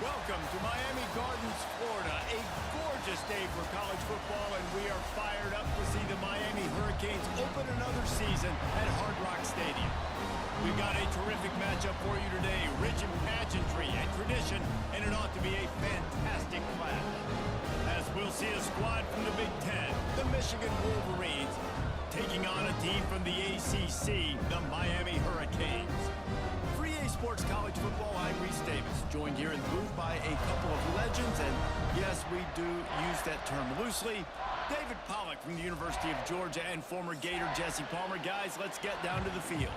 Welcome to Miami Gardens, Florida. A gorgeous day for college football, and we are fired up to see the Miami Hurricanes open another season at Hard Rock Stadium. We've got a terrific matchup for you today, rich in pageantry and tradition, and it ought to be a fantastic clash. As we'll see a squad from the Big Ten, the Michigan Wolverines, taking on a team from the ACC, the Miami Hurricanes. Sports College Football, I'm Reese Davis, joined here in the booth by a couple of legends, and yes, we do use that term loosely. David Pollack from the University of Georgia and former Gator Jesse Palmer. Guys, let's get down to the field.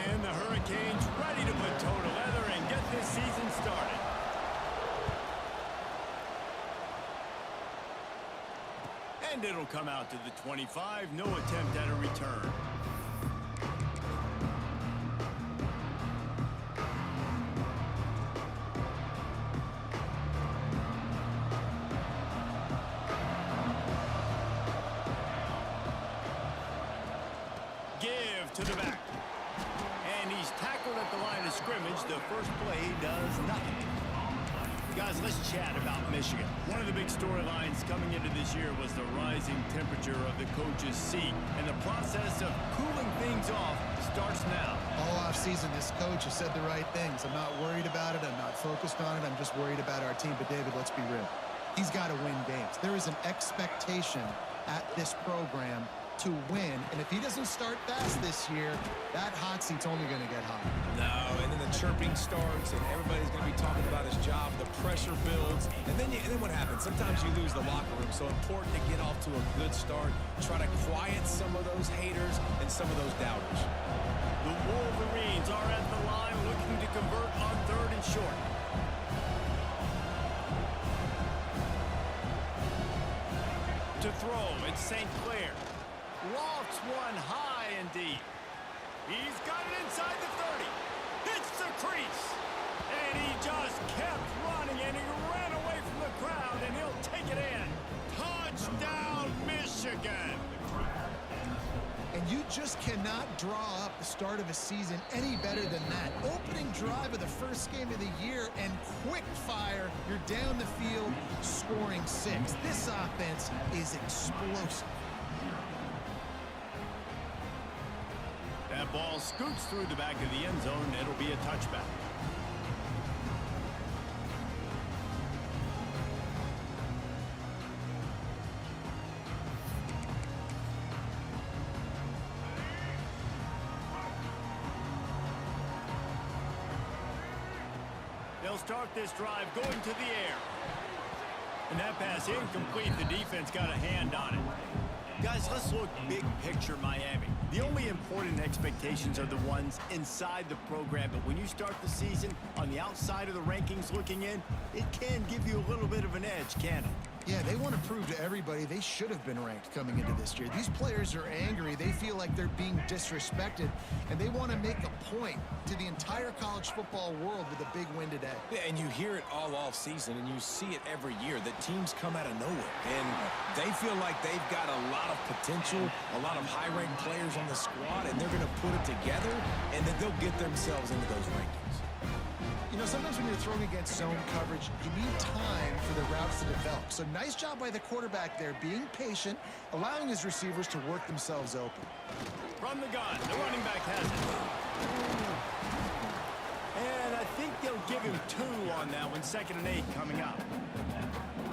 And the Hurricanes ready to put toe to leather and get this season started. And it'll come out to the 25. No attempt at a return. Give to the back. And he's tackled at the line of scrimmage. The first play does nothing. Guys, let's chat about Michigan. One of the big storylines coming into this year was the rising temperature of the coach's seat, and the process of cooling things off starts now. All offseason, this coach has said the right things. I'm not worried about it. I'm not focused on it. I'm just worried about our team. But, David, let's be real. He's got to win games. There is an expectation at this program to win, and if he doesn't start fast this year, that hot seat's only going to get hot. No, and then the chirping starts, and everybody's going to be talking about his job. The pressure builds, and then what happens? Sometimes you lose the locker room, so important to get off to a good start. Try to quiet some of those haters and some of those doubters. The Wolverines are at the line looking to convert on 3rd and short. To throw, it's St. Clair. Lofts one high and deep. He's got it inside the 30. Hits the crease. And he just kept running, and he ran away from the crowd, and he'll take it in. Touchdown, Michigan. And you just cannot draw up the start of a season any better than that. Opening drive of the first game of the year, and quick fire. You're down the field, scoring 6. This offense is explosive. That ball scoots through the back of the end zone. It'll be a touchback. They'll start this drive going to the air. And that pass incomplete. The defense got a hand on it. Guys, let's look big picture Miami. The only important expectations are the ones inside the program, but when you start the season on the outside of the rankings looking in, it can give you a little bit of an edge, can't it? Yeah, they want to prove to everybody they should have been ranked coming into this year. These players are angry. They feel like they're being disrespected, and they want to make a point to the entire college football world with a big win today. Yeah, and you hear it all off season, and you see it every year that teams come out of nowhere, and they feel like they've got a lot of potential, a lot of high-ranked players on the squad, and they're going to put it together, and then they'll get themselves into those rankings. You know, sometimes when you're throwing against zone coverage, you need time for the routes to develop. So nice job by the quarterback there, being patient, allowing his receivers to work themselves open. From the gun, the running back has it. And I think they'll give him 2 on that one. 2nd and 8 coming up.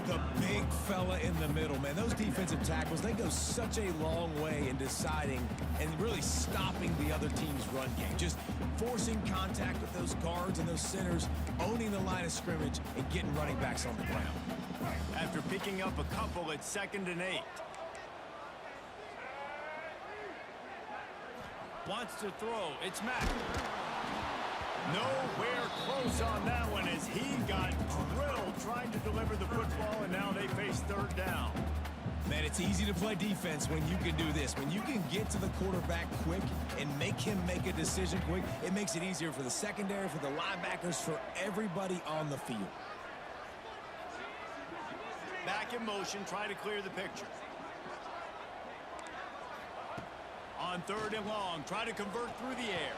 The big fella in the middle, man. Those defensive tackles, they go such a long way in deciding and really stopping the other team's run game. Just forcing contact with those guards and those centers, owning the line of scrimmage, and getting running backs on the ground. After picking up a couple, it's 2nd and 8. Wants to throw. It's Mack. Nowhere close on that one as he got drilled trying to deliver the football, and now they face 3rd down. Man, it's easy to play defense when you can do this. When you can get to the quarterback quick and make him make a decision quick, it makes it easier for the secondary, for the linebackers, for everybody on the field. Back in motion, try to clear the picture. On 3rd and long, try to convert through the air.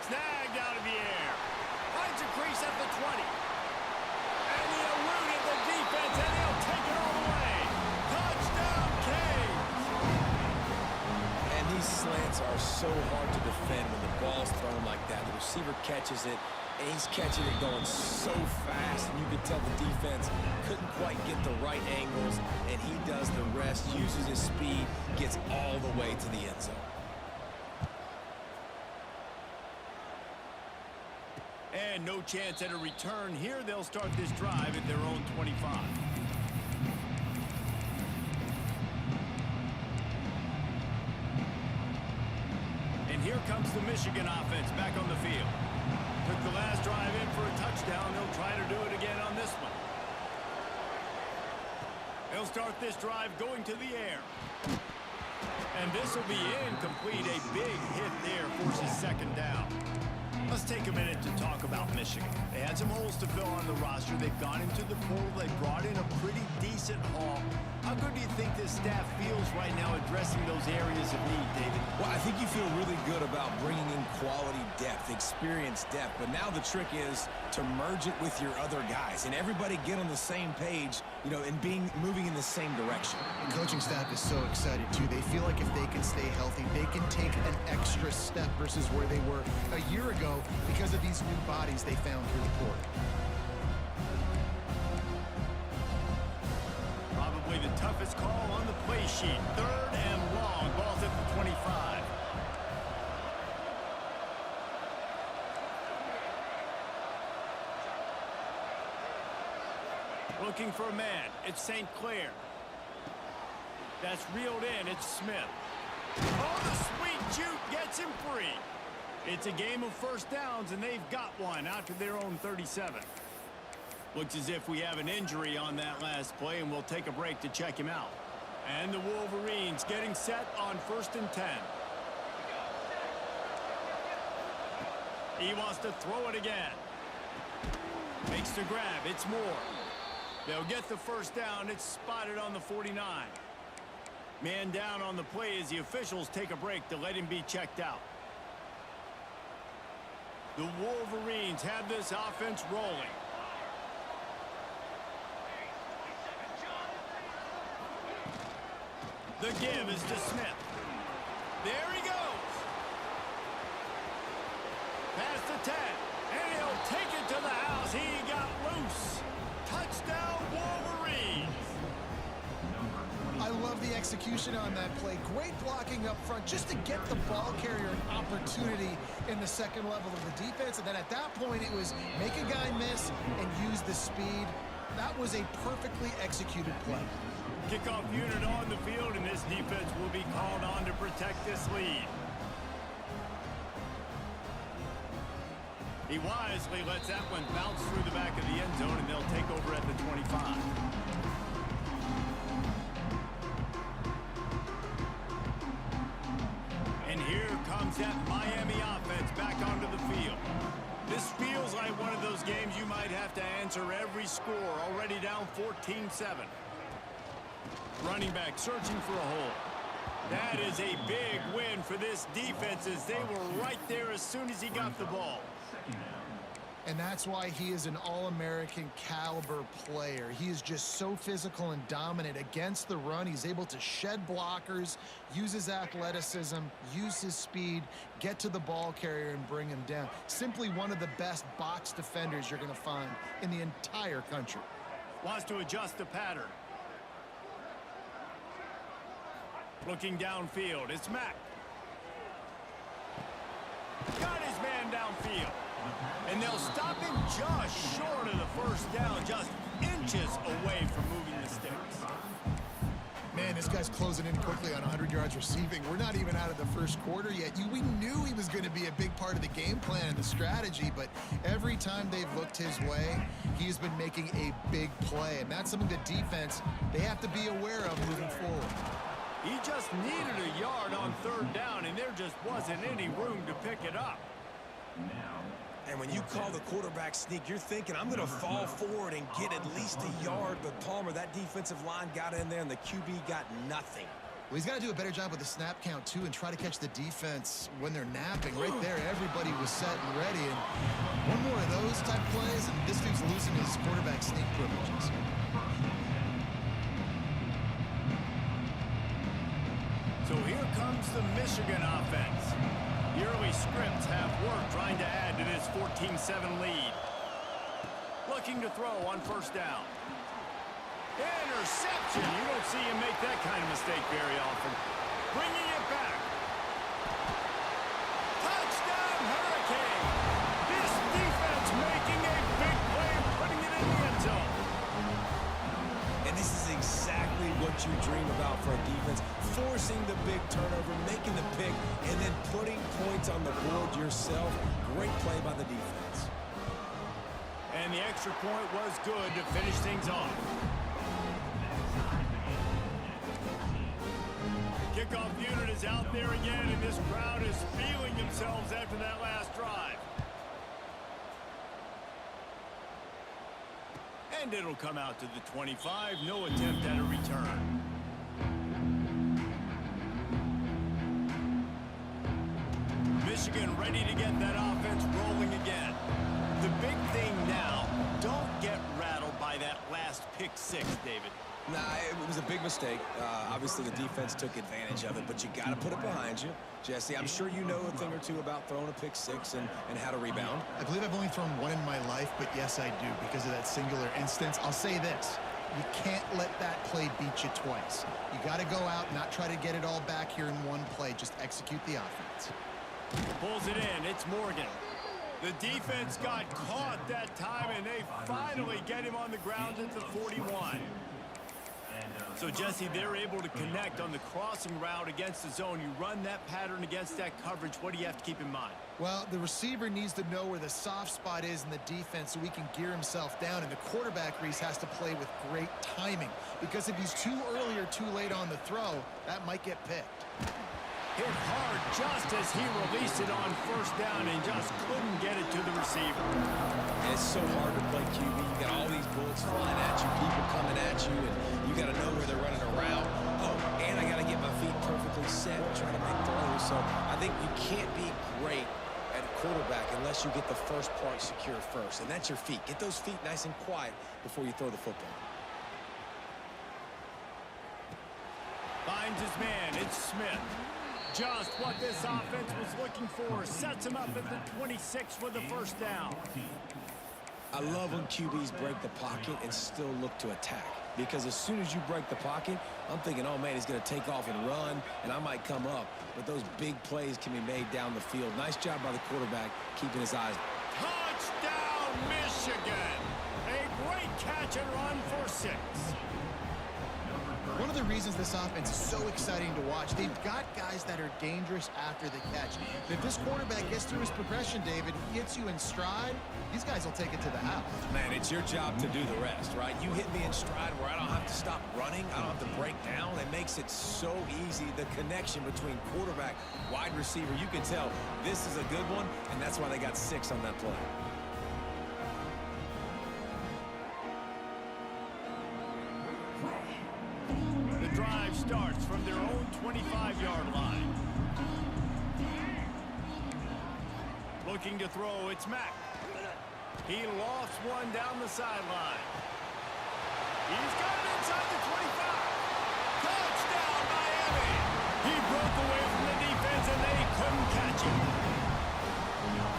Snagged out of the air. Finds a crease at the 20. And he eluded the defense, and he'll take it all the way. Touchdown, Canes! And these slants are so hard to defend when the ball's thrown like that. The receiver catches it, and he's catching it going so fast, and you can tell the defense couldn't quite get the right angles, and he does the rest, uses his speed, gets all the way to the end zone. And no chance at a return here. They'll start this drive at their own 25. And here comes the Michigan offense back on the field. Took the last drive in for a touchdown. They'll try to do it again on this one. They'll start this drive going to the air. And this will be incomplete. A big hit there forces 2nd down. Let's take a minute to talk about Michigan. They had some holes to fill on the roster. They've gone into the portal. They brought in a pretty decent haul. How good do you think this staff feels right now addressing those areas of need, David? Well, I think you feel really good about bringing in quality depth, experience depth, but now the trick is to merge it with your other guys and everybody get on the same page, you know, and moving in the same direction. The coaching staff is so excited, too. They feel like if they can stay healthy, they can take an extra step versus where they were a year ago because of these new bodies they found through the portal. Probably the toughest call on the play sheet. 3rd and long. Ball's at the 25. Looking for a man. It's St. Clair. That's reeled in. It's Smith. Oh, the sweet juke gets him free. It's a game of 1st downs, and they've got one out to their own 37. Looks as if we have an injury on that last play, and we'll take a break to check him out. And the Wolverines getting set on 1st and 10. He wants to throw it again. Makes the grab. It's Moore. They'll get the 1st down. It's spotted on the 49. Man down on the play as the officials take a break to let him be checked out. The Wolverines have this offense rolling. The give is to Smith. There he goes. Past the 10. And he'll take it to the house. He got loose. Touchdown, Wolverines. I love the execution on that play. Great blocking up front just to get the ball carrier an opportunity in the 2nd level of the defense. And then at that point, it was make a guy miss and use the speed. That was a perfectly executed play. Kickoff unit on the field, and this defense will be called on to protect this lead. He wisely lets that one bounce through the back of the end zone, and they'll take over at the 25. And here comes that Miami offense back onto the field. This feels like one of those games you might have to answer every score, already down 14-7. Running back searching for a hole. That is a big win for this defense as they were right there as soon as he got the ball. And that's why he is an All-American caliber player. He is just so physical and dominant against the run. He's able to shed blockers, use his athleticism, use his speed, get to the ball carrier and bring him down. Simply one of the best box defenders you're going to find in the entire country. Wants to adjust the pattern. Looking downfield, it's Mack. Got his man downfield. And they'll stop him just short of the 1st down, just inches away from moving the sticks. Man, this guy's closing in quickly on 100 yards receiving. We're not even out of the 1st quarter yet. We knew he was going to be a big part of the game plan and the strategy, but every time they've looked his way, he's been making a big play. And that's something the defense, they have to be aware of moving forward. He just needed a yard on 3rd down, and there just wasn't any room to pick it up. And when you call the quarterback sneak, you're thinking, I'm going to fall forward and get at least a yard. But, Palmer, that defensive line got in there, and the QB got nothing. Well, he's got to do a better job with the snap count, too, and try to catch the defense when they're napping. Right there, everybody was set and ready. And one more of those type plays, and this dude's losing his quarterback sneak privileges. So here comes the Michigan offense. The early scripts have worked trying to add to this 14-7 lead. Looking to throw on first down. Interception. You don't see him make that kind of mistake very often. Bringing it back. Touchdown, Hurricane. This defense making a big play and putting it in the end zone. And this is exactly what you dream about for a defense. Forcing the big turnover, making the pick, and then putting points on the board yourself. Great play by the defense. And the extra point was good to finish things off. Kickoff unit is out there again, and this crowd is feeling themselves after that last drive. And it'll come out to the 25. No attempt at a return. Michigan ready to get that offense rolling again. The big thing now, don't get rattled by that last pick six, David. Nah, it was a big mistake. Obviously, the defense took advantage of it, but you got to put it behind you. Jesse, I'm sure you know a thing or two about throwing a pick six and how to rebound. I believe I've only thrown one in my life, but yes, I do, because of that singular instance. I'll say this. You can't let that play beat you twice. You got to go out and not try to get it all back here in one play. Just execute the offense. Pulls it in. It's Morgan. The defense got caught that time, and they finally get him on the ground at the 41. So, Jesse, they're able to connect on the crossing route against the zone. You run that pattern against that coverage. What do you have to keep in mind? Well, the receiver needs to know where the soft spot is in the defense so he can gear himself down. And the quarterback, Reese, has to play with great timing. Because if he's too early or too late on the throw, that might get picked. Hit hard just as he released it on first down and just couldn't get it to the receiver. And it's so hard to play QB. You got all these bullets flying at you, people coming at you, and you got to know where they're running around. Oh, and I got to get my feet perfectly set and try to make throws. So I think you can't be great at quarterback unless you get the first part secure first, and that's your feet. Get those feet nice and quiet before you throw the football. Finds his man. It's Smith. Just what this offense was looking for. Sets him up at the 26 for the first down. I love when QBs break the pocket and still look to attack. Because as soon as you break the pocket, I'm thinking, oh, man, he's going to take off and run, and I might come up. But those big plays can be made down the field. Nice job by the quarterback, keeping his eyes. Touchdown, Michigan! A great catch and run for 6. One of the reasons this offense is so exciting to watch, they've got guys that are dangerous after the catch. If this quarterback gets through his progression, David, gets you in stride, these guys will take it to the house. Man, it's your job to do the rest, right? You hit me in stride where I don't have to stop running. I don't have to break down. It makes it so easy. The connection between quarterback, wide receiver, you can tell this is a good one, and that's why they got 6 on that play. Drive starts from their own 25-yard line. Looking to throw, it's Mack. He lofts one down the sideline. He's got it inside the 25. Touchdown, Miami! He broke away from the defense, and they couldn't catch him.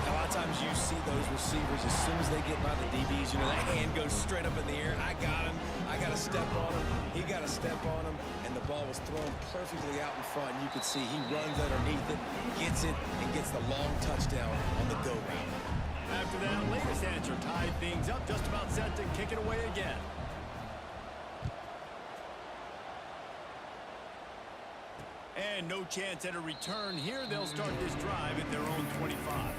A lot of times you see those receivers, as soon as they get by the DBs, you know, that hand goes straight up in the air. I got him. I got to step on him. He got to step on him. And the ball was thrown perfectly out in front. And you could see he runs underneath it, gets it, and gets the long touchdown on the go route. After that latest answer tied things up, just about set to kick it away again. And no chance at a return here. They'll start this drive at their own 25.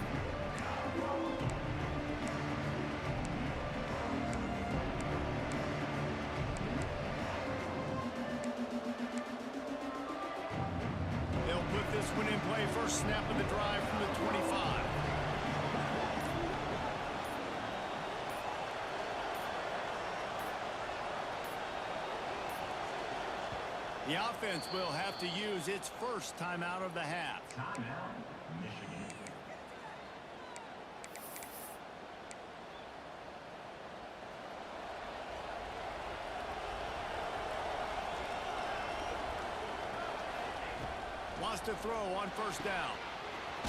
They'll put this one in play. First snap of the drive from the 25. The offense will have to use its first timeout of the half. Timeout, Michigan. Wants to throw on first down.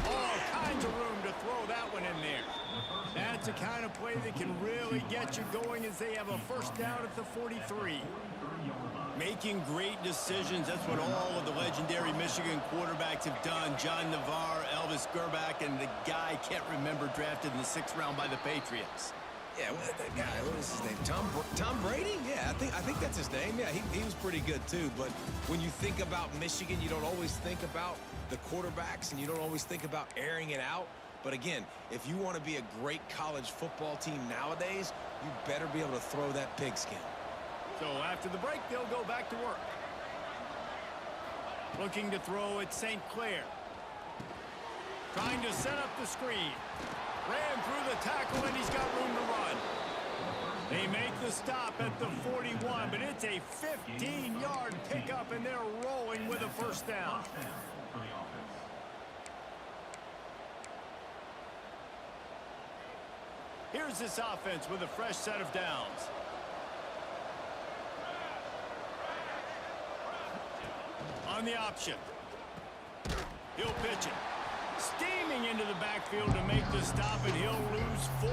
All kinds of room to throw that one in there. That's the kind of play that can really get you going as they have a first down at the 43. Making great decisions, that's what all of the legendary Michigan quarterbacks have done. John Navarre, Elvis Gerbach, and the guy, can't remember, drafted in the 6th round by the Patriots. Yeah, that guy, what is his name? Tom Brady? Yeah, I think that's his name. Yeah, he was pretty good too. But when you think about Michigan, you don't always think about the quarterbacks, and you don't always think about airing it out. But again, if you want to be a great college football team nowadays, you better be able to throw that pigskin. So after the break, they'll go back to work. Looking to throw at St. Clair. Trying to set up the screen. Ran through the tackle, and he's got room to run. They make the stop at the 41, but it's a 15-yard pickup, and they're rolling with a first down. Here's this offense with a fresh set of downs. On the option. He'll pitch it. Steaming into the backfield to make the stop, and he'll lose 4.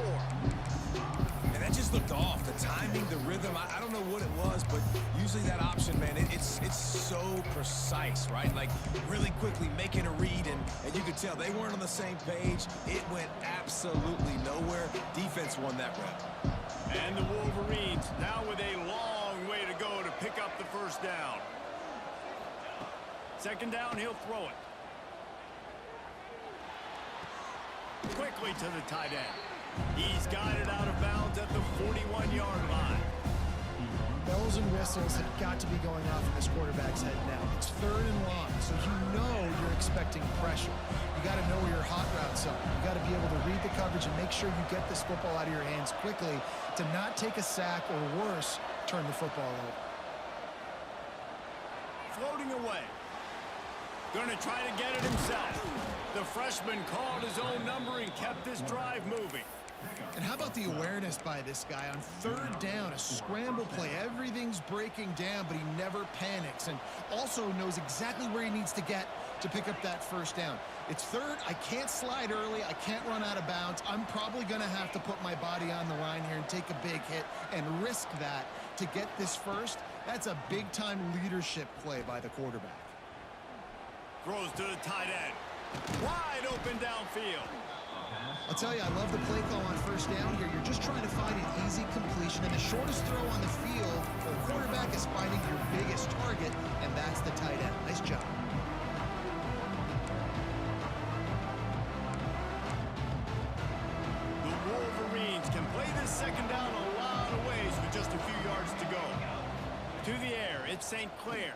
And that just looked off. The timing, the rhythm, I don't know what it was, but usually that option, man, it's so precise, right? Like, really quickly making a read, and you could tell they weren't on the same page. It went absolutely nowhere. Defense won that rep. And the Wolverines now with a long way to go to pick up the first down. Second down, he'll throw it. Quickly to the tight end. He's got it out of bounds at the 41-yard line. Bells and whistles have got to be going off in this quarterback's head now. It's 3rd and long, so you know you're expecting pressure. You got to know where your hot routes are. You got to be able to read the coverage and make sure you get this football out of your hands quickly to not take a sack or worse, turn the football over. Floating away. Going to try to get it himself. The freshman called his own number and kept this drive moving. And how about the awareness by this guy on 3rd down, a scramble play. Everything's breaking down, but he never panics and also knows exactly where he needs to get to pick up that first down. It's 3rd. I can't slide early. I can't run out of bounds. I'm probably going to have to put my body on the line here and take a big hit and risk that to get this first. That's a big-time leadership play by the quarterback. Throws to the tight end. Wide open downfield. I'll tell you, I love the play call on first down here. You're just trying to find an easy completion, and the shortest throw on the field, the quarterback is finding your biggest target, and that's the tight end. Nice job. The Wolverines can play this second down a lot of ways with just a few yards to go. To the air, it's St. Clair.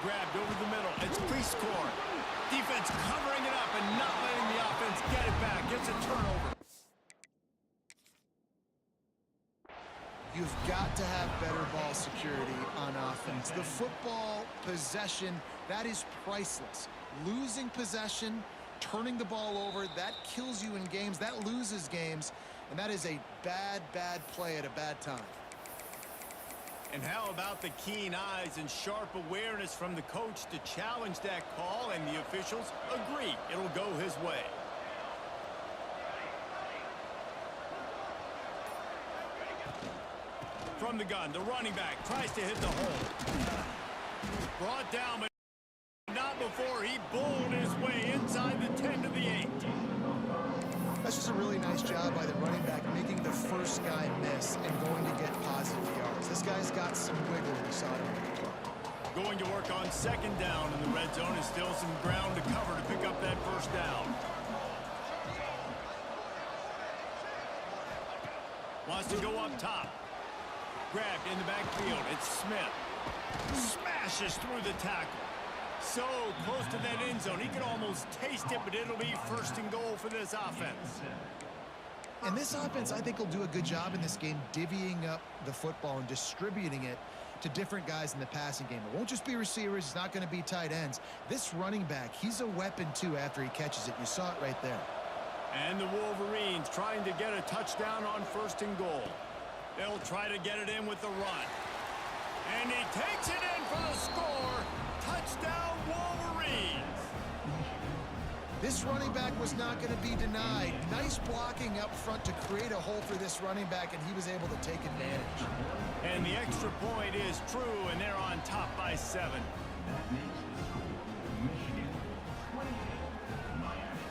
Grabbed over the middle. It's Priestcore. Defense covering it up and not letting the offense get it back. Gets a turnover. You've got to have better ball security on offense. The football possession, that is priceless. Losing possession, turning the ball over, that kills you in games. That loses games. And that is a bad, bad play at a bad time. And how about the keen eyes and sharp awareness from the coach to challenge that call, and the officials agree it'll go his way. From the gun, the running back tries to hit the hole. Brought down, but not before he bowled his way inside the 10 to the 8. That's just a really nice job by the running back, making the first guy miss and going to get positive yards. This guy's got some wiggle. We saw it. Going to work on second down in the red zone, and still some ground to cover to pick up that first down. Wants to go up top. Grabbed in the backfield. It's Smith. Smashes through the tackle. So close to that end zone. He can almost taste it, but it'll be 1st and goal for this offense. And this offense, I think, will do a good job in this game divvying up the football and distributing it. to different guys in the passing game. It won't just be receivers. It's not going to be tight ends. This running back, he's a weapon, too, after he catches it. You saw it right there. And the Wolverines trying to get a touchdown on 1st and goal. They'll try to get it in with the run. And he takes it in for the score. Touchdown, Wolverines. This running back was not going to be denied. Nice blocking up front to create a hole for this running back, and he was able to take advantage. And the extra point is true, and they're on top by 7. That makes the score Michigan 28, Miami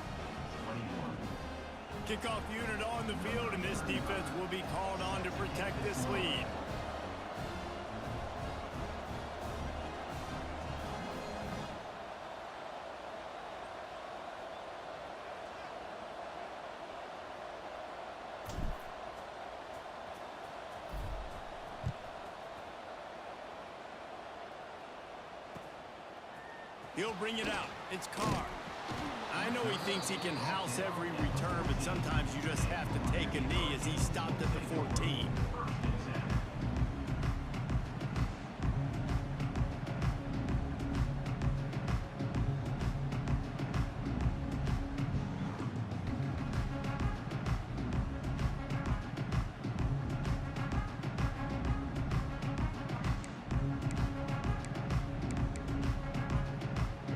21. Kickoff unit on the field, and this defense will be called on to protect this lead. He'll bring it out. It's Carr. I know he thinks he can house every return, but sometimes you just have to take a knee as he stopped at the 14.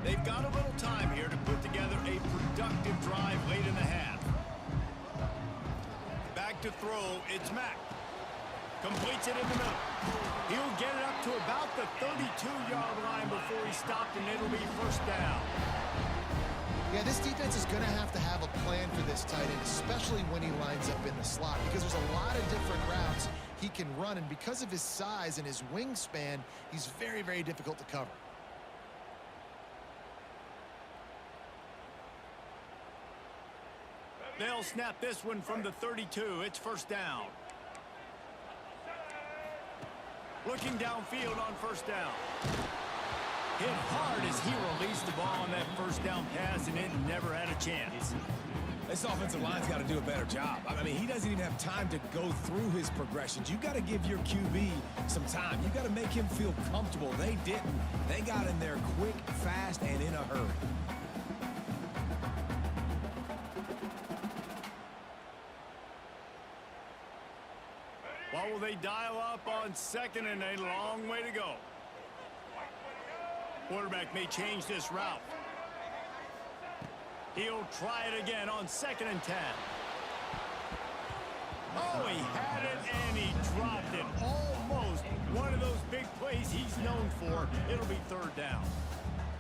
They've got a little time here to put together a productive drive late in the half. Back to throw, it's Mack. Completes it in the middle. He'll get it up to about the 32-yard line before he stopped, and it'll be 1st down. Yeah, this defense is going to have a plan for this tight end, especially when he lines up in the slot, because there's a lot of different routes he can run, and because of his size and his wingspan, he's very, very difficult to cover. They'll snap this one from the 32. It's 1st down. Looking downfield on 1st down. Hit hard as he released the ball on that 1st down pass, and it never had a chance. This offensive line's got to do a better job. I mean, he doesn't even have time to go through his progressions. You got to give your QB some time. You got to make him feel comfortable. They didn't. They got in there quick, fast, and in a hurry. What will they dial up on 2nd and a long way to go? Quarterback may change this route. He'll try it again on 2nd and 10. Oh, he had it and he dropped it. Almost one of those big plays he's known for. It'll be 3rd down.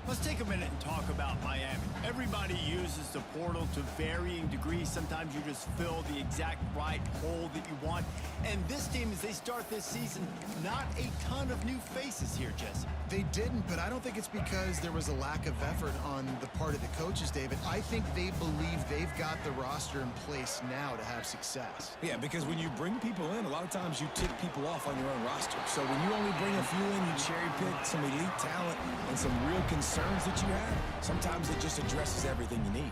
Let's take a minute and talk about Miami. Everybody uses the portal to varying degrees. Sometimes you just fill the exact right hole that you want. And this team, as they start this season, not a ton of new faces here, Jesse. They didn't, but I don't think it's because there was a lack of effort on the part of the coaches, David. I think they believe they've got the roster in place now to have success. Yeah, because when you bring people in, a lot of times you tick people off on your own roster. So when you only bring a few in, you cherry pick some elite talent and some real concerns that you have, sometimes it just addresses everything you need.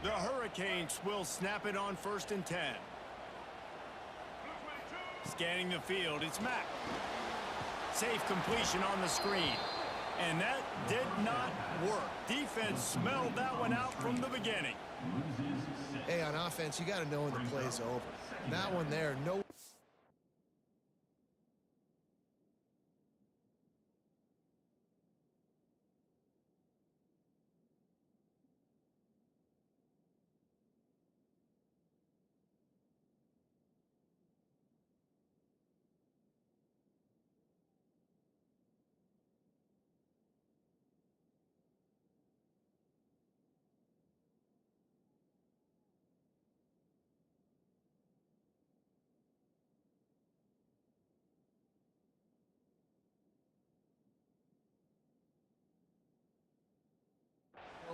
The Hurricanes will snap it on 1st and 10. Scanning the field, it's Mack. Safe completion on the screen. And that did not work. Defense smelled that one out from the beginning. Hey, on offense, you got to know when the play's over. And that one there, no...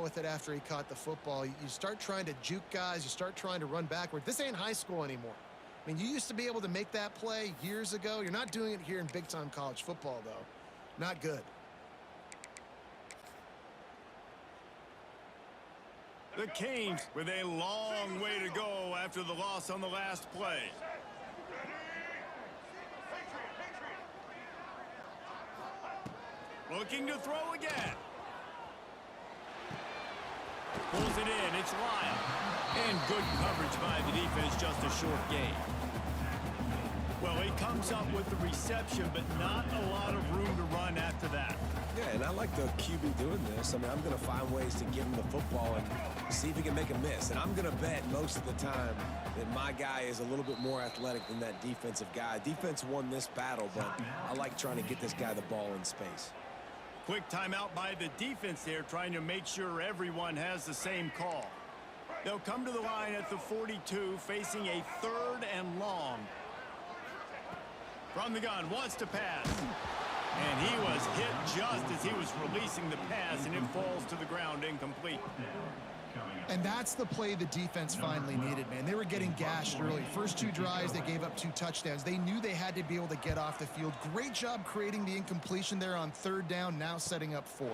with it after he caught the football. You start trying to juke guys. You start trying to run backward. This ain't high school anymore. I mean, you used to be able to make that play years ago. You're not doing it here in big-time college football, though. Not good. The Canes with a long way to go after the loss on the last play. Looking to throw again. Pulls it in. It's Lyle. And good coverage by the defense, just a short gain. Well, he comes up with the reception, but not a lot of room to run after that. Yeah, and I like the QB doing this. I mean, I'm going to find ways to give him the football and see if he can make a miss. And I'm going to bet most of the time that my guy is a little bit more athletic than that defensive guy. Defense won this battle, but I like trying to get this guy the ball in space. Quick timeout by the defense there, trying to make sure everyone has the same call. They'll come to the line at the 42, facing a 3rd and long. From the gun, wants to pass. And he was hit just as he was releasing the pass, and it falls to the ground incomplete. And that's the play the defense finally needed, man. They were getting gashed early. First 2 drives, they gave up 2 touchdowns. They knew they had to be able to get off the field. Great job creating the incompletion there on 3rd down, now setting up 4th.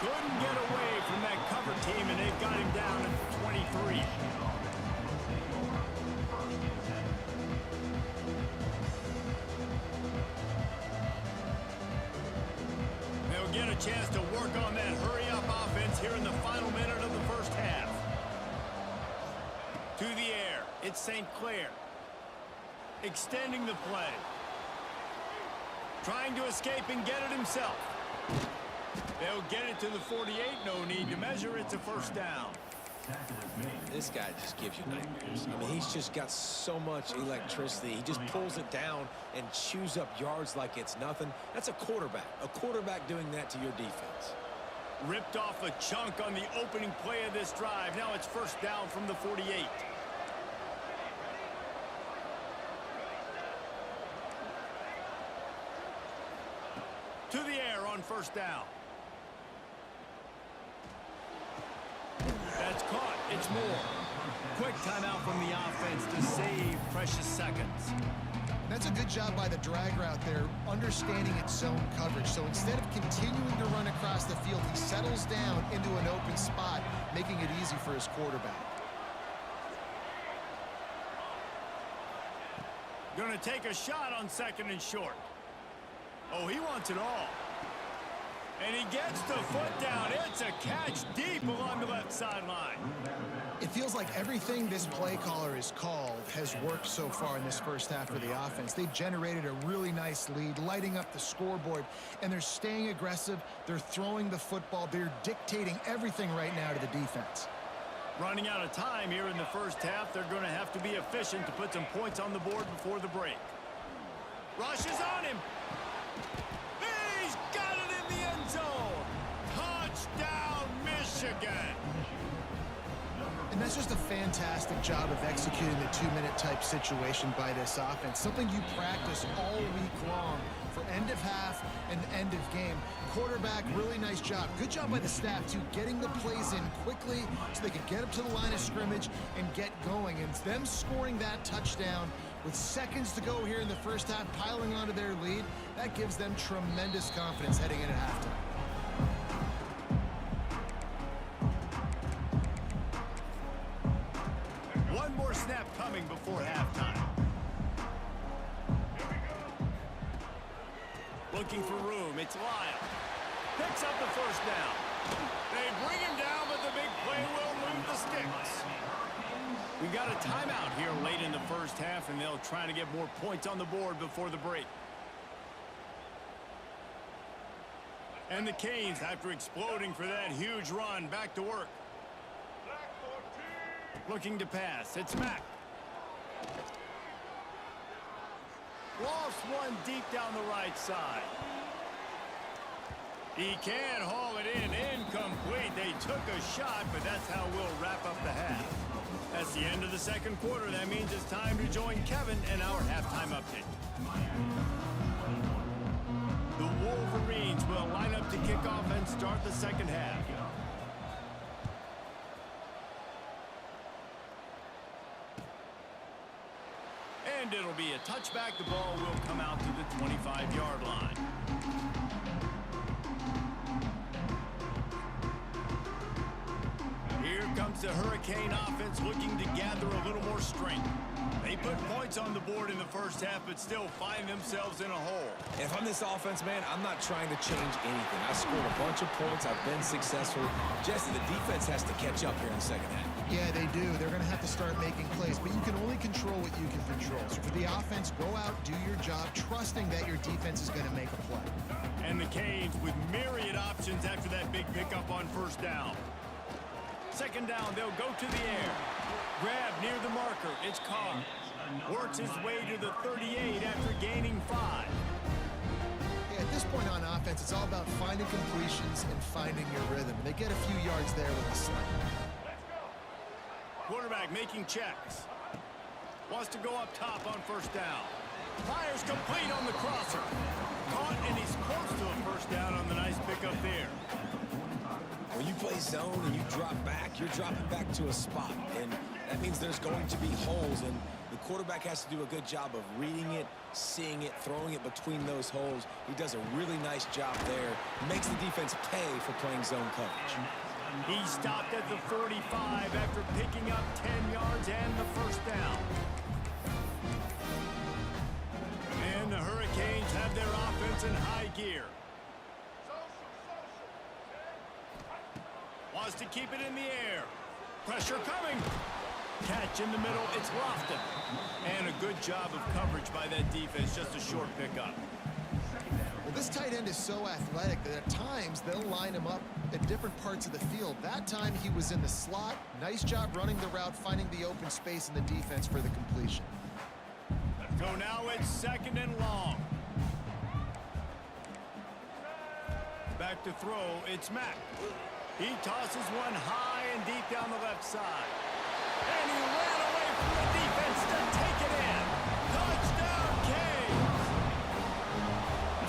Couldn't get away from that cover team, and they've got him down at the 23. Get a chance to work on that hurry-up offense here in the final minute of the first half. To the air, it's St. Clair. Extending the play. Trying to escape and get it himself. They'll get it to the 48, no need to measure, it's a first down. This guy just gives you nightmares. I mean, he's just got so much electricity. He just pulls it down and chews up yards like it's nothing. That's a quarterback. A quarterback doing that to your defense. Ripped off a chunk on the opening play of this drive. Now it's first down from the 48. To the air on first down. That's caught. It's Moore. Quick timeout from the offense to save precious seconds. That's a good job by the drag route there, understanding its zone coverage. So instead of continuing to run across the field, he settles down into an open spot, making it easy for his quarterback. Going to take a shot on 2nd and short. Oh, he wants it all. And he gets the foot down. It's a catch deep along the left sideline. It feels like everything this play caller has called has worked so far in this first half for the offense. They've generated a really nice lead, lighting up the scoreboard, and they're staying aggressive. They're throwing the football. They're dictating everything right now to the defense. Running out of time here in the first half, they're going to have to be efficient to put some points on the board before the break. Rushes on him. He's got it in the end zone. Touchdown, Michigan. And that's just a fantastic job of executing the 2-minute type situation by this offense. Something you practice all week long for end of half and end of game. Quarterback, really nice job. Good job by the staff, too, getting the plays in quickly so they could get up to the line of scrimmage and get going. And them scoring that touchdown with seconds to go here in the first half, piling onto their lead, that gives them tremendous confidence heading in at halftime. One more snap coming before halftime. Looking for room, it's Lyle. Picks up the first down. They bring him down, but the big play will move the sticks. We got a timeout here late in the first half, and they'll try to get more points on the board before the break. And the Canes, after exploding for that huge run, back to work. Looking to pass. It's Mack. Lost one deep down the right side. He can haul it in. Incomplete. They took a shot, but that's how we'll wrap up the half. That's the end of the second quarter. That means it's time to join Kevin and our halftime update. The Wolverines will line up to kick off and start the second half. And it'll be a touchback. The ball will come out to the 25-yard line. the Hurricane offense looking to gather a little more strength. They put points on the board in the first half, but still find themselves in a hole. If I'm this offense, man, I'm not trying to change anything. I scored a bunch of points. I've been successful. Jesse, the defense has to catch up here in the second half. Yeah, they do. They're going to have to start making plays, but you can only control what you can control. So for the offense, go out, do your job, trusting that your defense is going to make a play. And the Canes with myriad options after that big pickup on first down. Second down, they'll go to the air. Grab near the marker. It's caught. Works his way to the 38 after gaining 5. Yeah, at this point on offense, it's all about finding completions and finding your rhythm. They get a few yards there with the sling. Quarterback making checks. Wants to go up top on first down. Fires complete on the crosser. Caught, and he's close to a first down on the nice pickup there. When you play zone and you drop back, you're dropping back to a spot. And that means there's going to be holes. And the quarterback has to do a good job of reading it, seeing it, throwing it between those holes. He does a really nice job there. Makes the defense pay for playing zone coverage. He stopped at the 45 after picking up 10 yards and the first down. And the Hurricanes have their offense in high gear. Wants to keep it in the air. Pressure coming. Catch in the middle. It's Lofton. And a good job of coverage by that defense. Just a short pickup. Well, this tight end is so athletic that at times they'll line him up at different parts of the field. That time he was in the slot. Nice job running the route, finding the open space in the defense for the completion. So now it's second and long. Back to throw. It's Mack. He tosses one high and deep down the left side. And he ran away from the defense to take it in. Touchdown, Canes!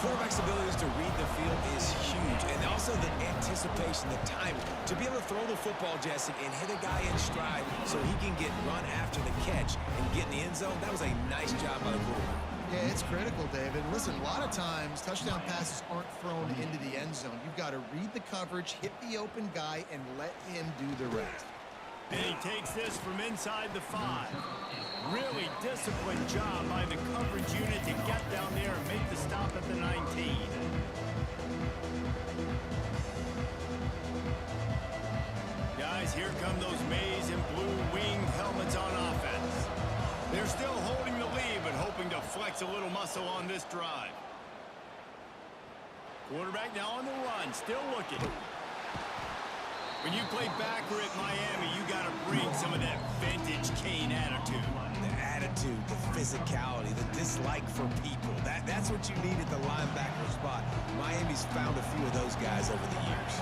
Quarterback's abilities to read the field is huge. And also the anticipation, the time to be able to throw the football, Jesse, and hit a guy in stride so he can get run after the catch and get in the end zone. That was a nice job by the quarterback. Yeah, it's critical, David. Listen, a lot of times touchdown passes aren't thrown into the end zone. You've got to read the coverage, hit the open guy, and let him do the rest. And he takes this from inside the 5. Really disciplined job by the coverage unit to get down there and make the stop at the 19. Guys, here come those maize and blue winged helmets on offense. They're still holding the lead, but hoping to flex a little muscle on this drive. Quarterback now on the run, still looking. When you play backer at Miami, you got to bring some of that vintage Cane attitude. The attitude, the physicality, the dislike for people. That's what you need at the linebacker spot. Miami's found a few of those guys over the years.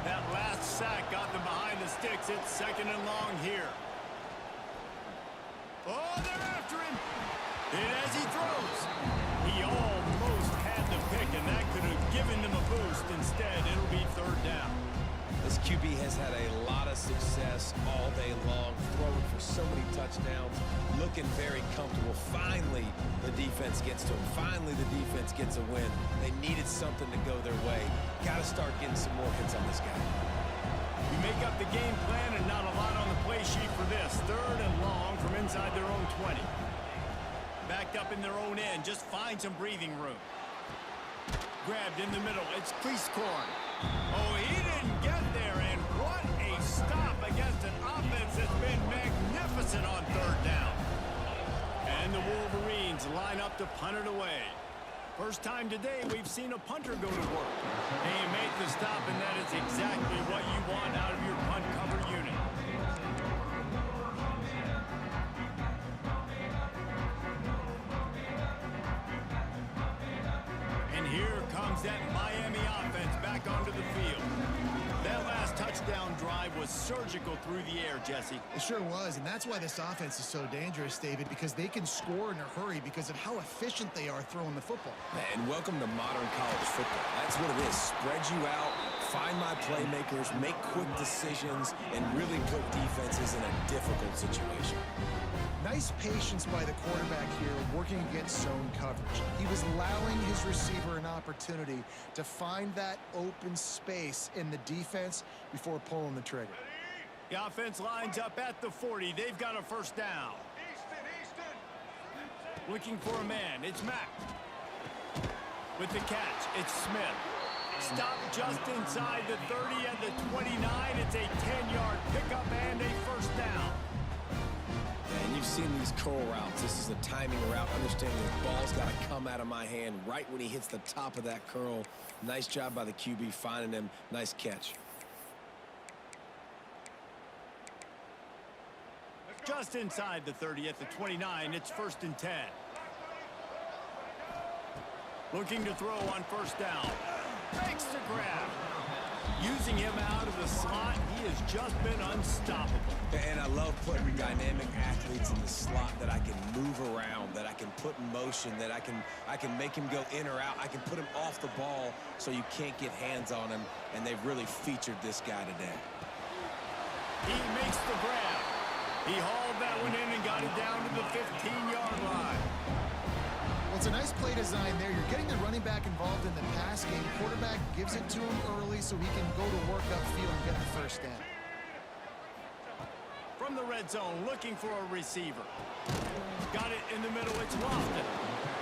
That last sack got them behind the sticks. It's second and long here. Oh, they're after him. And as he throws, he almost had the pick, and that could have given them a boost. Instead, it'll be third down. This QB has had a lot of success all day long, throwing for so many touchdowns, looking very comfortable. Finally, the defense gets to him. Finally, the defense gets a win. They needed something to go their way. Got to start getting some more hits on this guy. You make up the game plan and not a lot on the play sheet for this. Third and long from inside their own 20. Backed up in their own end. Just find some breathing room. Grabbed in the middle. It's Cleasecorn. Oh, he didn't get there, and what a stop against an offense that's been magnificent on third down. And the Wolverines line up to punt it away. First time today we've seen a punter go to work. They make the stop, and that is exactly what you want out of your punt cover unit. And here comes that Miami offense back onto the field. That last touchdown drive was surgical through the air, Jesse. It sure was, and that's why this offense is so dangerous, David, because they can score in a hurry because of how efficient they are throwing the football. And welcome to modern college football. That's what it is. Spread you out, find my playmakers, make quick decisions, and really put defenses in a difficult situation. Nice patience by the quarterback here working against zone coverage. He was allowing his receiver an opportunity to find that open space in the defense before pulling the trigger. The offense lines up at the 40. They've got a first down. Looking for a man. It's Mack. With the catch, it's Smith. Stopped just inside the 30 and the 29. It's a 10-yard pickup and a first down. And you've seen these curl routes. This is a timing route. Understanding the ball's got to come out of my hand right when he hits the top of that curl. Nice job by the QB finding him. Nice catch. Just inside the 30 at the 29. It's 1st and 10. Looking to throw on first down. Makes the grab. Using him out of the slot, he has just been unstoppable. And I love putting dynamic athletes in the slot that I can move around, that I can put in motion, that I can make him go in or out. I can put him off the ball so you can't get hands on him, and they've really featured this guy today. He makes the grab. He hauled that one in and got it down to the 15-yard line. Well, it's a nice play design there. You're getting the running back involved in the pass game. Quarterback gives it to him early so he can go to work upfield and get the first down. From the red zone, looking for a receiver. Got it in the middle. It's Lofton.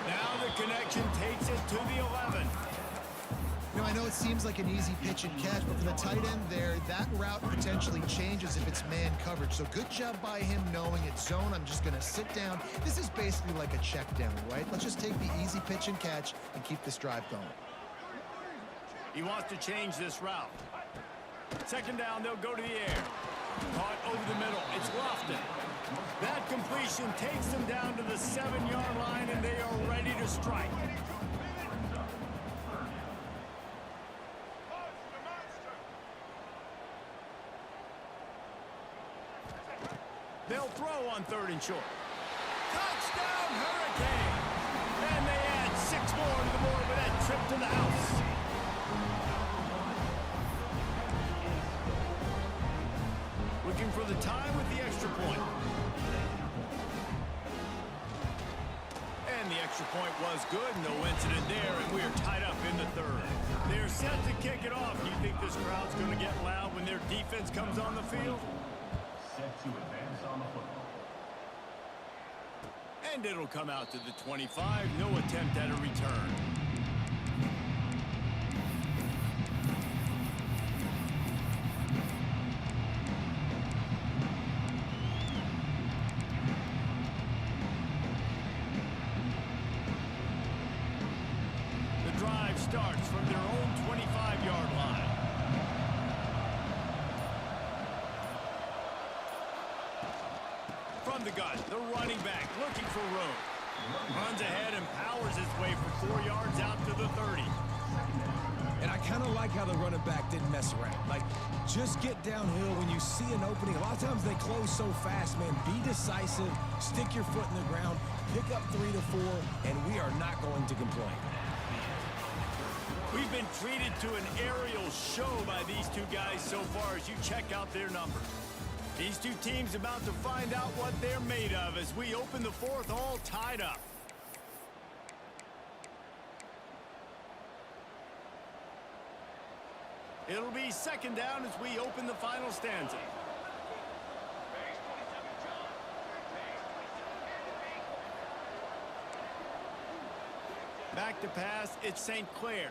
Now the connection takes it to the 11. You know, I know it seems like an easy pitch and catch, but for the tight end there, that route potentially changes if it's man coverage. So good job by him knowing it's zone. I'm just going to sit down. This is basically like a check down, right? Let's just take the easy pitch and catch and keep this drive going. He wants to change this route. 2nd down, they'll go to the air. Caught over the middle. It's Lofton. That completion takes them down to the 7-yard line, and they are ready to strike. They'll throw on 3rd and short. Touchdown, Hurricane! And they add 6 more to the board with that trip to the house. Looking for the tie with the extra point. And the extra point was good. No incident there, and we are tied up in the 3rd. They're set to kick it off. Do you think this crowd's going to get loud when their defense comes on the field? Set to advance on the football. And it'll come out to the 25. No attempt at a return. The drive starts from their own 25-yard line. From the gun, the running back looking for room. Runs ahead and powers his way for 4 yards out to the 30. And I kind of like how the running back didn't mess around. Like, just get downhill when you see an opening. A lot of times they close so fast, man. Be decisive, stick your foot in the ground, pick up 3 to 4, and we are not going to complain. We've been treated to an aerial show by these two guys so far as you check out their numbers. These two teams about to find out what they're made of as we open the 4th all tied up. It'll be 2nd down as we open the final stanza. Back to pass, it's St. Clair.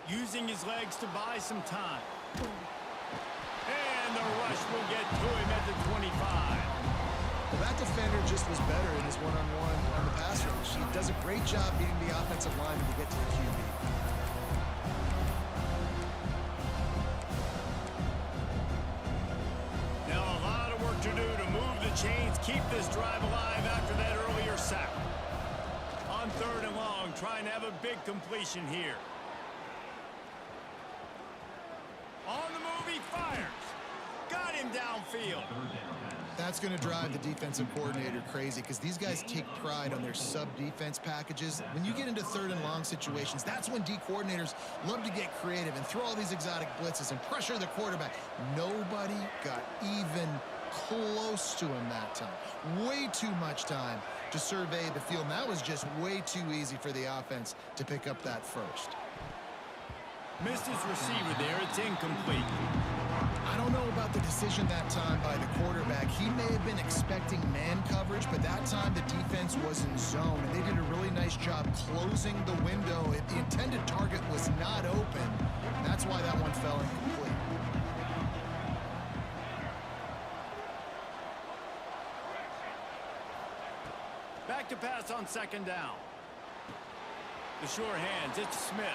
Using his legs to buy some time. And the rush will get to him at the 25. Well, that defender just was better in his one-on-one on the pass rush. He does a great job beating the offensive lineman to get to the QB. Now a lot of work to do to move the chains, keep this drive alive after that earlier sack. On 3rd and long, trying to have a big completion here. On the move, he fires. Got him downfield. That's going to drive the defensive coordinator crazy because these guys take pride on their sub-defense packages. When you get into 3rd and long situations, that's when D coordinators love to get creative and throw all these exotic blitzes and pressure the quarterback. Nobody got even close to him that time. Way too much time to survey the field. And that was just way too easy for the offense to pick up that first. Missed his receiver there. It's incomplete. I I don't know about the decision that time by the quarterback. He may have been expecting man coverage, but that time the defense was in zone, and they did a really nice job closing the window. If the intended target was not open, that's why that one fell incomplete. Back to pass on second down. The sure hands, it's Smith.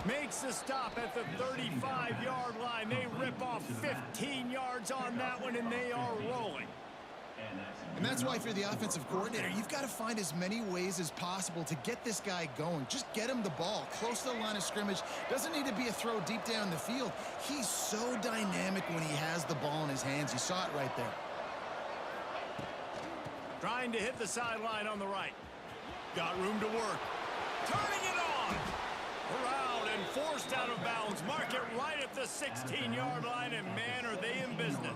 Makes the stop at the 35-yard line. They rip off 15 yards on that one, and they are rolling. And that's why, if you're the offensive coordinator, you've got to find as many ways as possible to get this guy going. Just get him the ball close to the line of scrimmage. Doesn't need to be a throw deep down the field. He's so dynamic when he has the ball in his hands. You saw it right there. Trying to hit the sideline on the right. Got room to work. Turning it on. Around and forced out of bounds. Mark it right at the 16-yard line, and man, are they in business.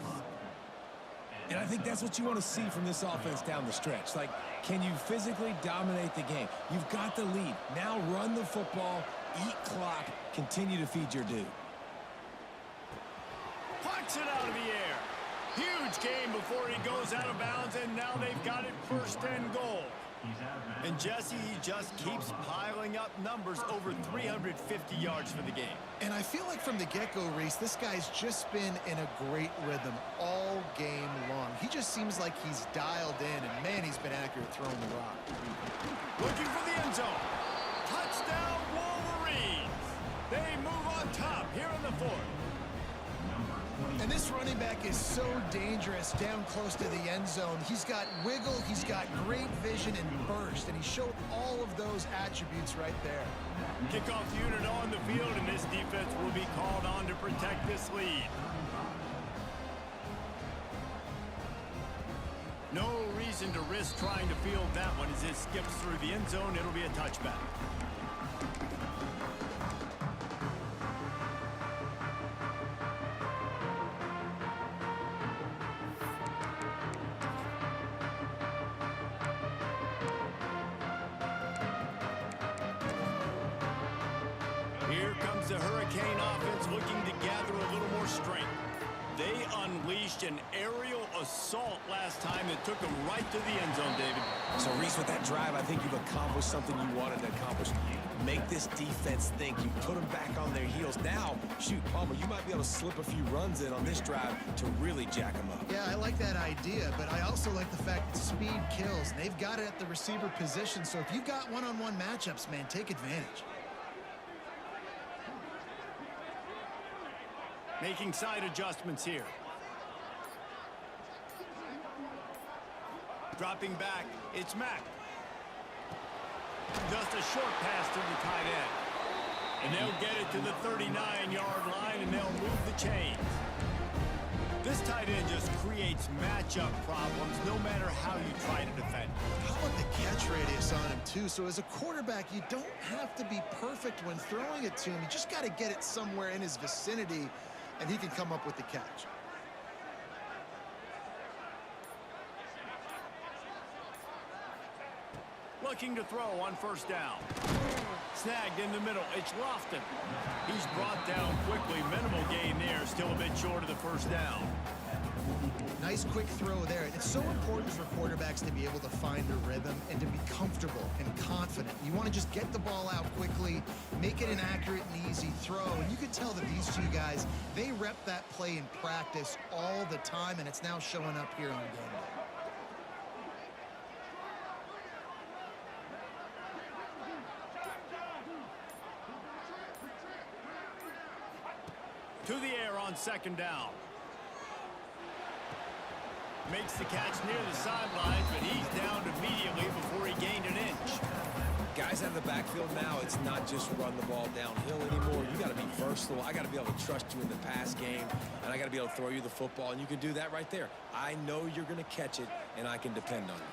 And I think that's what you want to see from this offense down the stretch. Like, can you physically dominate the game? You've got the lead. Now run the football, eat clock, continue to feed your dude. Pucks it out of the air. Huge game before he goes out of bounds, and now they've got it first and goal. And Jesse, he just keeps piling up numbers, over 350 yards for the game. And I feel like from the get-go, Reese, this guy's just been in a great rhythm all game long. He just seems like he's dialed in, and man, he's been accurate throwing the rock. Looking for the end zone. Touchdown, Wolverines. They move on top here in the fourth. And this running back is so dangerous down close to the end zone. He's got wiggle, he's got great vision and burst, and he showed all of those attributes right there. Kickoff unit on the field, and this defense will be called on to protect this lead. No reason to risk trying to field that one as it skips through the end zone. It'll be a touchback. Here comes the Hurricane offense looking to gather a little more strength. They unleashed an aerial assault last time that took them right to the end zone, David. So, Reese, with that drive, I think you've accomplished something you wanted to accomplish. Make this defense think. You put them back on their heels. Now, shoot, Palmer, you might be able to slip a few runs in on this drive to really jack them up. Yeah, I like that idea, but I also like the fact that speed kills. And they've got it at the receiver position, so if you've got one-on-one matchups, man, take advantage. Making side adjustments here. Dropping back, it's Mack. Just a short pass to the tight end. And they'll get it to the 39-yard line, and they'll move the chains. This tight end just creates matchup problems no matter how you try to defend. How about the catch radius on him, too? So as a quarterback, you don't have to be perfect when throwing it to him. You just got to get it somewhere in his vicinity, and he can come up with the catch. Looking to throw on first down. Snagged in the middle. It's Lofton. He's brought down quickly. Minimal gain there. Still a bit short of the first down. Nice quick throw there. It's so important for quarterbacks to be able to find a rhythm and to be comfortable and confident. You want to just get the ball out quickly, make it an accurate and easy throw. And you can tell that these two guys, they rep that play in practice all the time, and it's now showing up here on game day. To the air on second down. Makes the catch near the sidelines, but he's down immediately before he gained an inch. Guys out of the backfield now, it's not just run the ball downhill anymore. You got to be versatile. I got to be able to trust you in the pass game, and I got to be able to throw you the football, and you can do that right there. I know you're going to catch it, and I can depend on you.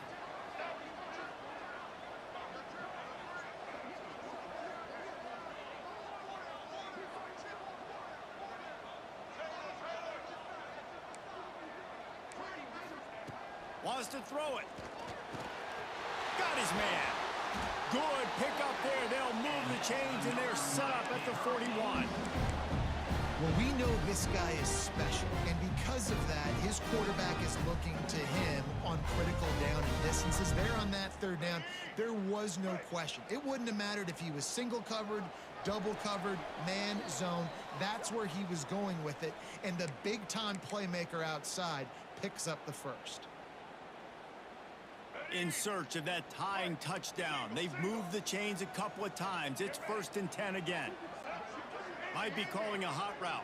Wants to throw it. Got his man. Good pick up there. They'll move the chains, and they're set up at the 41. Well, we know this guy is special, and because of that, his quarterback is looking to him on critical down and distances. There on that third down, there was no question. It wouldn't have mattered if he was single covered, double covered, man, zone. That's where he was going with it, and the big-time playmaker outside picks up the first. In search of that tying touchdown. They've moved the chains a couple of times. It's 1st and 10 again. Might be calling a hot route.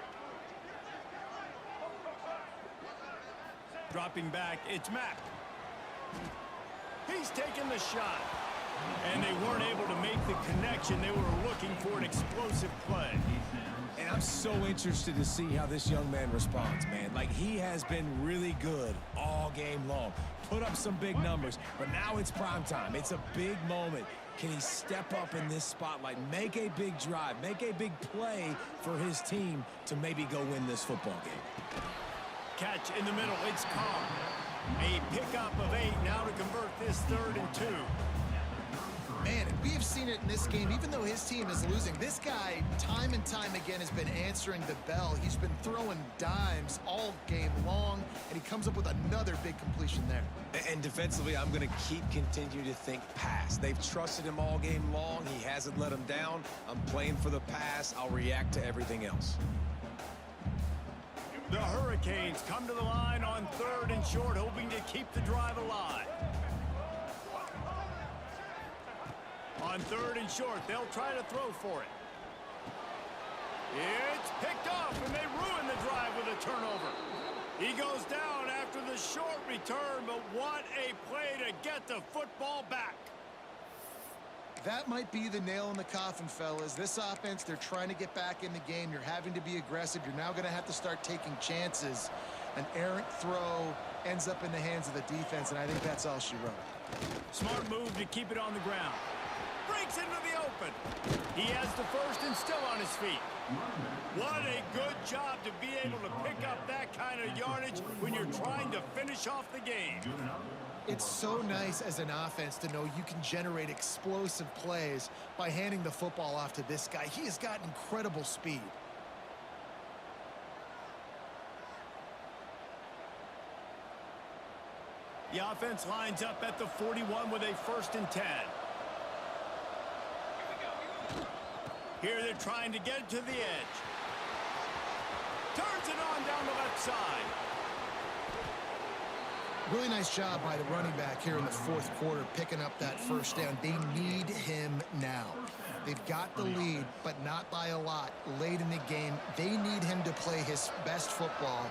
Dropping back, it's Mack. He's taking the shot. And they weren't able to make the connection. They were looking for an explosive play. And I'm so interested to see how this young man responds, man. Like, he has been really good all game long. Put up some big numbers, but now it's prime time. It's a big moment. Can he step up in this spotlight, make a big drive, make a big play for his team to maybe go win this football game? Catch in the middle, it's Cobb. A pickup of 8 now to convert this 3rd and 2. Man, and we have seen it in this game, even though his team is losing. This guy, time and time again, has been answering the bell. He's been throwing dimes all game long, and he comes up with another big completion there. And defensively, I'm going to continue to think pass. They've trusted him all game long. He hasn't let them down. I'm playing for the pass. I'll react to everything else. The Hurricanes come to the line on 3rd and short, hoping to keep the drive alive. On 3rd and short, they'll try to throw for it. It's picked off, and they ruin the drive with a turnover. He goes down after the short return, but what a play to get the football back. That might be the nail in the coffin, fellas. This offense, they're trying to get back in the game. You're having to be aggressive. You're now going to have to start taking chances. An errant throw ends up in the hands of the defense, and I think that's all she wrote. Smart move to keep it on the ground. Breaks into the open. He has the first and still on his feet. What a good job to be able to pick up that kind of yardage when you're trying to finish off the game. It's so nice as an offense to know you can generate explosive plays by handing the football off to this guy. He has got incredible speed. The offense lines up at the 41 with a 1st and 10. Here they're trying to get it to the edge. Turns it on down the left side. Really nice job by the running back here in the 4th quarter, picking up that 1st down. They need him now. They've got the lead, but not by a lot. Late in the game, they need him to play his best football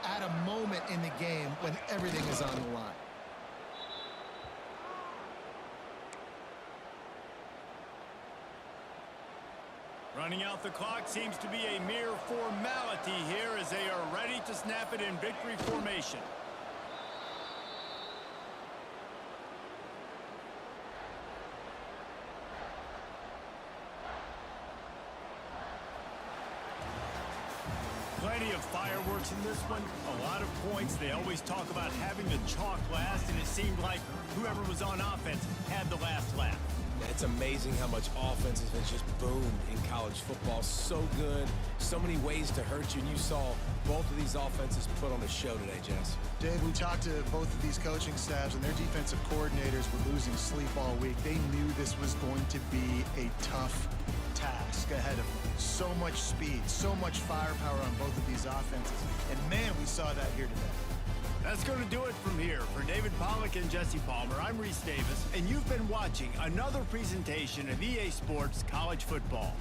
at a moment in the game when everything is on the line. Running out the clock seems to be a mere formality here as they are ready to snap it in victory formation. Plenty of fireworks in this one, a lot of points. They always talk about having the chalk last, and it seemed like whoever was on offense had the last laugh. It's amazing how much offense has just boomed in college football. So good, so many ways to hurt you, and you saw both of these offenses put on a show today, Jess. Dave, we talked to both of these coaching staffs, and their defensive coordinators were losing sleep all week. They knew this was going to be a tough task ahead of them. So much speed, so much firepower on both of these offenses. And, man, we saw that here today. That's going to do it from here. For David Pollack and Jesse Palmer, I'm Reese Davis, and you've been watching another presentation of EA Sports College Football.